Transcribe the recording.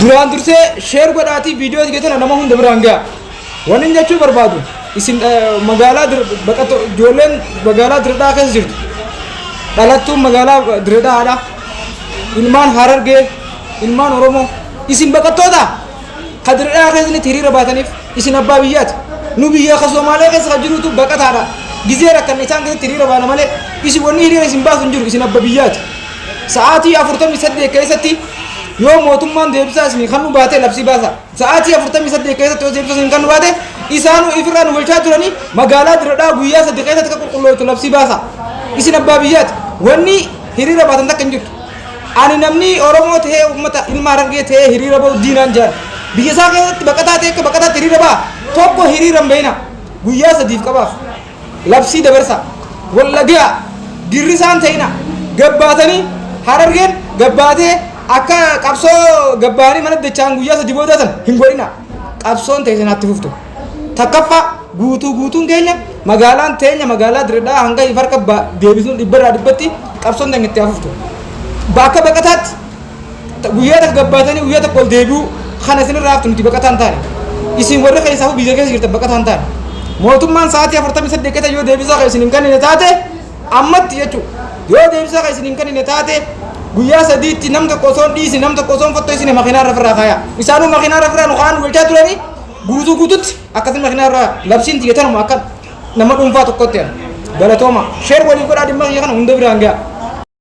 duraan dursee sheer godhaatii viidiyoo geetan nama hunda biraan ga'a. Wanni jechuu barbaadu isin magaalaa baqatoo ijoolleen magaalaa Dirredhaa keessa jirtu. Dhalattuun magaalaa Dirredhaadha. Ilmaan Harargee, ilmaan Oromoo isin baqattoota ka Dirredhaa keessatti hiriira baataniif isin abbaa biyyaati. Nu biyya ka Somaaliyaa keessa ka jirutu baqataadha. Gizee rakkan isaan keessatti hiriira baana malee isin wanni hiriira isin baasu hin jiru isin abbaa biyyaati. Sa'aatii 48 keessatti yoo mootummaan deebisaa isin kan nu baate labsii baasa. Sa'aatii 48 keessatti yoo deebisaa isin kan nu baate isaanu ifirraa nu bulchaa turanii magaalaa Dirredhaa guyyaa 3 keessatti ka qulqulleessu labsii baasa. Isin abbaa biyyaati. Wanni hiriira baatan takka hin jirtu. Ani namni Oromoo ta'ee uummata ilma Harargee ta'ee hiriira bahu diinaan jira. Biyya isaa keessatti baqataa ta'e akka baqataatti hiriira baha. Tokko hiriira hin bahina. Guyyaa 3 qabaaf. Labsii dabarsa. Wallagaa girrisaan ta'ina. Gabbaatanii Harargeen gabbaatee akka qabsoo gabbaanii mana dachaan guyyaa 3 boodatan hin godhina. Qabsoon ta'e sanaatti fuftu. Takkaffaa guutuun keenya magaalaan teenya magaalaa Dirredhaa hanga farqa deebisuun dhibbarraa dhibbatti qabsoon ta'e itti hafuftu. Bakka baqataatti guyyaa takka gabbaatanii guyyaa takka ol deebi'u kana isinirraa haftu nuti baqataan taane. Isin warri keessaa biyya keessa jirtan baqataan taane. Mootummaan sa'aatii 48 keessa yoo deebisaa kan isin hin kennine taate ammatti jechuudha. Yoo deebisaa kan isin hin kennine taate guyyaa 3tti nam tokko osoon dhiisi nam tokko osoon fottoo isin makiinaa irra firraa kaaya. Isaanuu makiinaa irra firraa nu kaan bulchaa turanii guutuutti akkasuma makiinaa irra labsiin xiyyeetanuma akka nama dhuunfaa tokkotti galatooma. Sheer waliin godhaa dhimma kana hunda biraan ga'a.